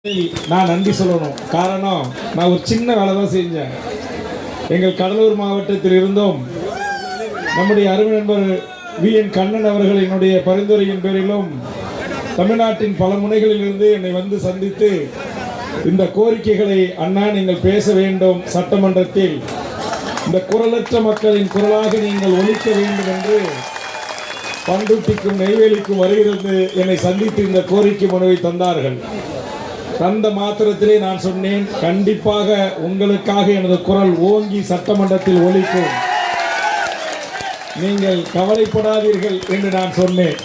நான் நன்றி சொல்லணும். காரணம், நான் ஒரு சின்ன வேலை தான் செஞ்சேன். எங்கள் கடலூர் மாவட்டத்தில் இருந்தும் நம்முடைய அருமை நண்பர் வி.என். கண்ணன் அவர்கள் என்னுடைய பரிந்துரையின் பேரிலும் தமிழ்நாட்டின் பல முனைகளில் இருந்து என்னை வந்து சந்தித்து இந்த கோரிக்கைகளை அண்ணா நீங்கள் பேச வேண்டும், சட்டமன்றத்தில் இந்த குரலற்ற மக்களின் குரலாக நீங்கள் ஒலிக்க வேண்டும் என்று பண்ருட்டிக்கும் நெய்வேலிக்கும் வருகிறது என்னை சந்தித்து இந்த கோரிக்கை மனுவை தந்தார்கள். தந்த மாத்திரத்திலே நான் சொன்னேன், கண்டிப்பாக உங்களுக்காக எனது குரல் ஓங்கி சட்டமன்றத்தில் ஒலிக்கும், நீங்கள் கவலைப்படாதீர்கள் என்று நான் சொன்னேன்.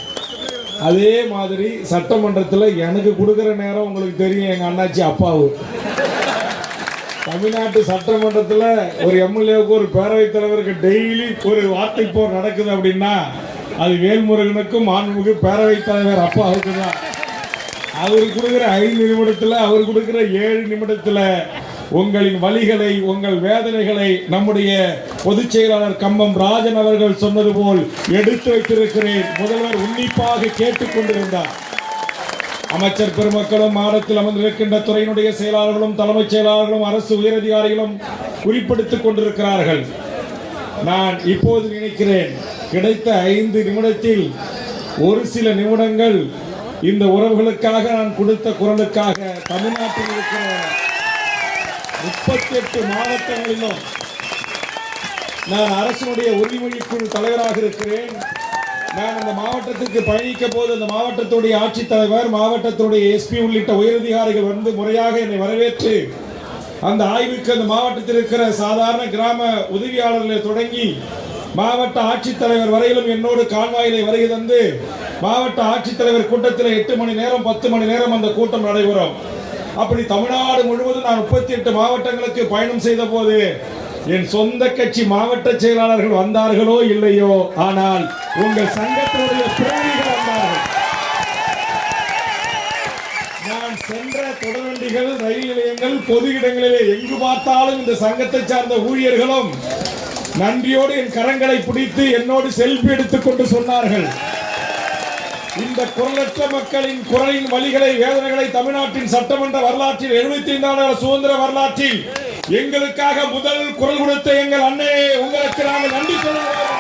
அதே மாதிரி சட்டமன்றத்தில் எனக்கு கொடுக்குற நேரம் உங்களுக்கு தெரியும், எங்கள் அண்ணாச்சி அப்பாவு தமிழ்நாட்டு சட்டமன்றத்தில் ஒரு எம்எல்ஏவுக்கு ஒரு பேரவைத் தலைவருக்கு டெய்லி ஒரு வார்த்தை போர் நடக்குது அப்படின்னா அது வேல்முருகனுக்கும் மாண்புமிகு பேரவைத் தலைவர் அப்பாவுக்கு தான். அவர் கொடுக்குற 5 நிமிடத்தில், அவர் கொடுக்குற 7 நிமிடத்தில் உங்களின் வலிகளை, உங்கள் வேதனைகளை நம்முடைய பொதுச் செயலாளர் கம்பம் ராஜன் அவர்கள் சொன்னது போல் எடுத்து வைத்திருக்கிறேன். முதல்வர் உன்னிப்பாக கேட்டுக்கொண்டிருந்தார். அமைச்சர் பெருமக்களும், மாநிலத்தில் அமர்ந்திருக்கின்ற துறையினுடைய செயலாளர்களும், தலைமைச் செயலாளர்களும், அரசு உயரதிகாரிகளும் குறிப்பிடுத்திக் கொண்டிருக்கிறார்கள். நான் இப்போது நினைக்கிறேன், கிடைத்த 5 நிமிடத்தில் ஒரு சில நிமிடங்கள் இந்த உறவுகளுக்காக நான் கொடுத்த குரலுக்காக தமிழ்நாட்டில் இருக்கிற 38 மாவட்டங்களிலும் நான் அரசினுடைய உறுதிமொழிக்குழு தலைவராக இருக்கிறேன். நான் அந்த மாவட்டத்திற்கு பயணிக்க போது அந்த மாவட்டத்துடைய ஆட்சித்தலைவர், மாவட்டத்துடைய எஸ்பி உள்ளிட்ட உயரதிகாரிகள் வந்து முறையாக என்னை வரவேற்று அந்த ஆய்வுக்கு அந்த மாவட்டத்தில் இருக்கிற சாதாரண கிராம உதவியாளர்களை தொடங்கி மாவட்ட ஆட்சித்தலைவர் வரையிலும் என்னோடு கால்வாயிலை வருகை தந்து மாவட்ட ஆட்சித்தலைவர் கூட்டத்தில் 8 மணி நேரம் 10 மணி நேரம் அந்த கூட்டம் நடைபெறும். அப்படி தமிழ்நாடு முழுவதும் நான் 38 மாவட்டங்களுக்கு பயணம் செய்த போது என் சொந்த கட்சி மாவட்ட செயலாளர்கள் வந்தார்களோ இல்லையோ, ஆனால் உங்கள் சங்கத்தினுடைய பிரதிநிதிகள் வந்தார்கள். நான் சென்ற தொடர்வண்டிகள், ரயில் நிலையங்கள், பொது இடங்களிலே எங்கு பார்த்தாலும் இந்த சங்கத்தை சார்ந்த ஊழியர்களும் நன்றியோடு என் கரங்களை பிடித்து என்னோடு செல்ஃபி எடுத்துக்கொண்டு சொன்னார்கள், இந்த குரலற்ற மக்களின் குரலின் வலிகளை, வேதனைகளை தமிழ்நாட்டின் சட்டமன்ற வரலாற்றில் 75 ஆண்டு சுதந்திர வரலாற்றில் எங்களுக்காக முதல் குரல் கொடுத்த எங்கள் அண்ணே, உங்களுக்கு நாங்கள் நன்றி சொல்லுகிறோம்.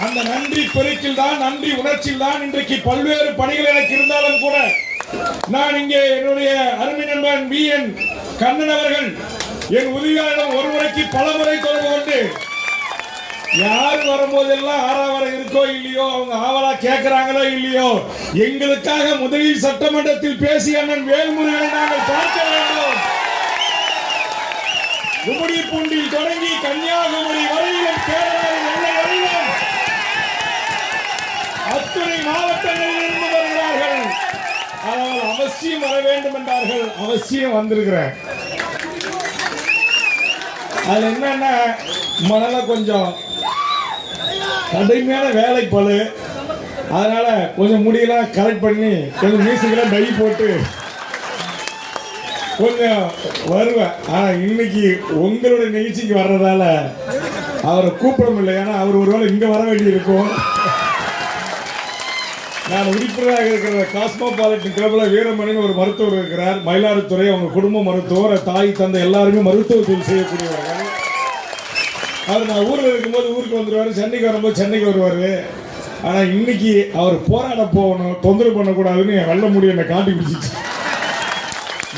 அந்த நன்றி பெருக்கில் தான், நன்றி உணர்ச்சியில் தான் இன்றைக்கு பல்வேறு பணிகள் எனக்கு இருந்தாலும் கூட நான் இங்கே என்னுடைய அருமை நண்பன் வி.என். கண்ணன் அவர்கள் என் உதவியாளரிடம் ஒரு முறைக்கு பல முறை தொடர்பு கொண்டு யார் வரும்போதெல்லாம் ஆறாவரம் இருக்கோ இல்லையோ, அவங்க ஆவலா கேட்கிறாங்களோ இல்லையோ, எங்களுக்காக முதலில் சட்டமன்றத்தில் பேசிய அண்ணன் வேல்முருகனை நாங்கள் பார்க்க வேண்டும். கும்மிடிப்பூண்டில் தொடங்கி கன்னியாகுமரி வரையிலும், கேரளாவின் எல்லை வரையிலும் அத்துணை மாவட்டங்களில் இருந்து வருகிறார்கள். ஆனால் அவசியம் வர வேண்டும் என்றார்கள். அவசியம் வந்திருக்கிறேன். அது என்னன்னா, முதல்ல கொஞ்சம் கடுமையான வேலை பழு, அதனால கொஞ்சம் முடியெல்லாம் கரெக்ட் பண்ணி கொஞ்சம் மியூசிக்கெல்லாம் டை போட்டு கொஞ்சம் வருவேன். ஆனால் இன்னைக்கு உங்களுடைய நிகழ்ச்சிக்கு வர்றதால அவரை கூப்பிட முடியல. ஏன்னா அவர் ஒருவேளை இங்கே வர வேண்டி இருக்கும். நான் உறுப்பினராக இருக்கிற காஸ்மோபாலிட்டன் கிளப்பில் வீரமணின்னு ஒரு மருத்துவர் இருக்கிறார், மயிலாடுதுறை. அவங்க குடும்ப மருத்துவர், தாய் தந்தை எல்லாருமே மருத்துவத்தில் செய்யக்கூடியவர்கள். அவர் நான் ஊரில் இருக்கும்போது ஊருக்கு வந்துடுவார், சென்னைக்கு வரும்போது சென்னைக்கு வருவார். ஆனால் இன்னைக்கு அவர் போராட போகணும், தொந்தரவு பண்ணக்கூடாதுன்னு என் வெள்ள முடியும் என்னை காட்டி பிடிச்சிச்சு.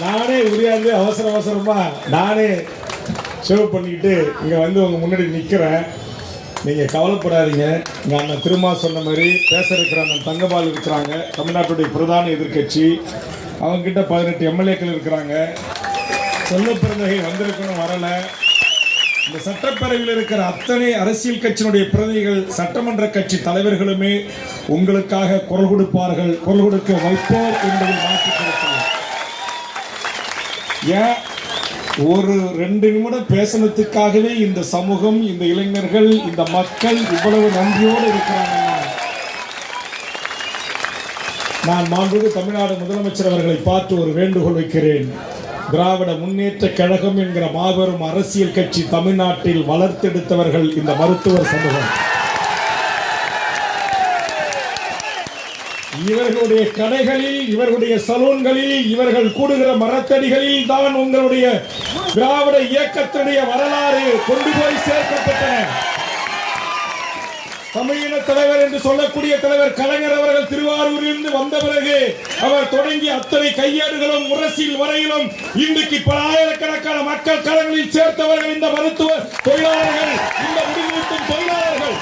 நானே உரியாது அவசரமாக நானே சேவ் பண்ணிக்கிட்டு இங்கே வந்து உங்கள் முன்னாடி நிற்கிறேன். நீங்கள் கவலைப்படாதீங்க. இங்கே அண்ணன் திருமா சொன்ன மாதிரி பேச இருக்கிற அண்ணன் தங்கபால் இருக்கிறாங்க, தமிழ்நாட்டுடைய பிரதான எதிர்கட்சி. அவங்ககிட்ட 18 எம்எல்ஏக்கள் இருக்கிறாங்க. சொல்ல பிறந்தகை வந்திருக்கணும், வரலை. இந்த சட்டப்பேரவையில் இருக்கிற அத்தனை அரசியல் கட்சியினுடைய பிரதிநிதிகள், சட்டமன்ற கட்சி தலைவர்களுமே உங்களுக்காக குரல் கொடுப்பார்கள், குரல் கொடுக்க வைப்போர் என்பதில் மாற்றி கொடுப்பார்கள். ஏன் ஒரு 2 நிமிடம் பேசணுத்துக்காகவே இந்த சமூகம், இந்த இளைஞர்கள், இந்த மக்கள் இவ்வளவு நன்றியோடு இருக்கிறாங்க. நான் மாண்புமிகு தமிழ்நாடு முதலமைச்சர் அவர்களை பார்த்து ஒரு வேண்டுகோள் வைக்கிறேன். திராவிட முன்னேற்ற கழகம் என்கிற மாபெரும் அரசியல் கட்சி தமிழ்நாட்டில் வளர்த்தெடுத்தவர்கள் இந்த மருத்துவர் சமூகம். இவர்களுடைய கடைகளில், இவர்களுடைய சலூன்களில், இவர்கள் கூடுகிற மரத்தடிகளில் தான் உங்களுடைய திராவிட இயக்கத்தினுடைய வரலாறு கொண்டு போய் சேர்க்கப்பட்டன. தமிழின தலைவர் என்று சொல்லக்கூடிய தலைவர் கலைஞர் அவர்கள் திருவாரூரிலிருந்து வந்த பிறகு அவர் தொடங்கிய அத்தனை கையேடுகளும் முரசில் வரையிலும் இன்றைக்கு பல ஆயிரக்கணக்கான மக்கள் களங்களில் சேர்த்தவர்கள் இந்த மருத்துவ தொழிலாளர்கள், இந்த முடிவூட்டும் தொழிலாளர்கள்.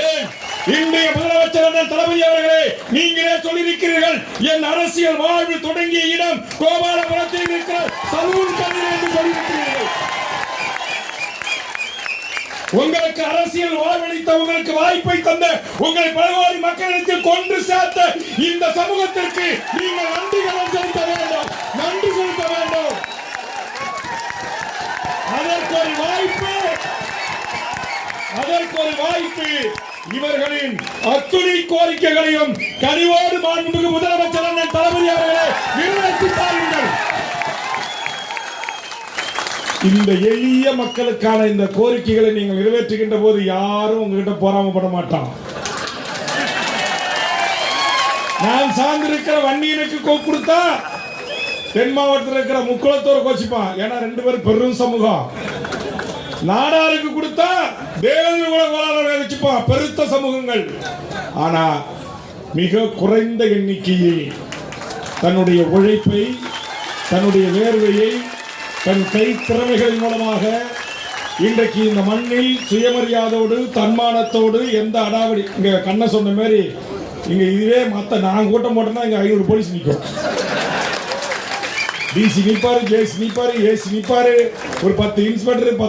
ஏன் இன்றைய முதலமைச்சர் தளபதி அவர்களே, நீங்களே சொல்லியிருக்கிறீர்கள், என் அரசியல் வாழ்வு தொடங்கிய இடம் கோபாலபுரத்தில் இருக்கிற சலூன் கடையில் என்று சொல்லியிருக்கிறீர்கள். உங்களுக்கு அரசியல் வாழ்வளித்த, உங்களுக்கு வாய்ப்பை தந்த, உங்களை பலவாரி மக்களிடத்தில் கொண்டு சேர்த்த இந்த சமூகத்திற்கு நீங்கள் நன்றிகள் செலுத்த வேண்டும், நன்றி செலுத்த வேண்டும். அதற்கு ஒரு வாய்ப்பு இவர்களின் அத்துணை கோரிக்கைகளையும் கனிவோடு மாண்புமிகு முதலமைச்சர் அண்ணன் தளபதி அவர்களே நிறைவேற்றி தாருங்கள். இந்த எளிய மக்களுக்கான இந்த கோரிக்கைகளை நீங்கள் நிறைவேற்றுகின்ற போது யாரும் உங்ககிட்ட பொறாமப்பட மாட்டான். நான் சார்ந்திருக்கிற வன்னியனுக்கு கொடுத்தா தென் மாவட்டத்தில் இருக்கிற முக்குளத்தோர் கோச்சிப்பான், ஏன்னா 2 பேரும் பெரும் சமூகம். நாடாருக்கு கொடுத்தா தேவதை வச்சுப்பான், பெருத்த சமூகங்கள். ஆனா மிக குறைந்த எண்ணிக்கையில் தன்னுடைய உழைப்பை, தன்னுடைய வேர்வையை, தன் கை திறமைகளின் மூலமாக இன்றைக்கு இந்த மண்ணில் சுயமரியாதோடு, தன்மானத்தோடு, எந்த அடாவடி, இங்க கண்ண சொன்ன மாதிரி இங்க இதுவே மத்த நான் கூட்டம் போட்டோம்னா இங்க 500 போலீஸ் நிற்கும். டிசி நிற்பாரு, ஜேசி நிற்பாரு, ஏசி நிற்பாரு, ஒரு 10 இன்ஸ்பெக்டர்,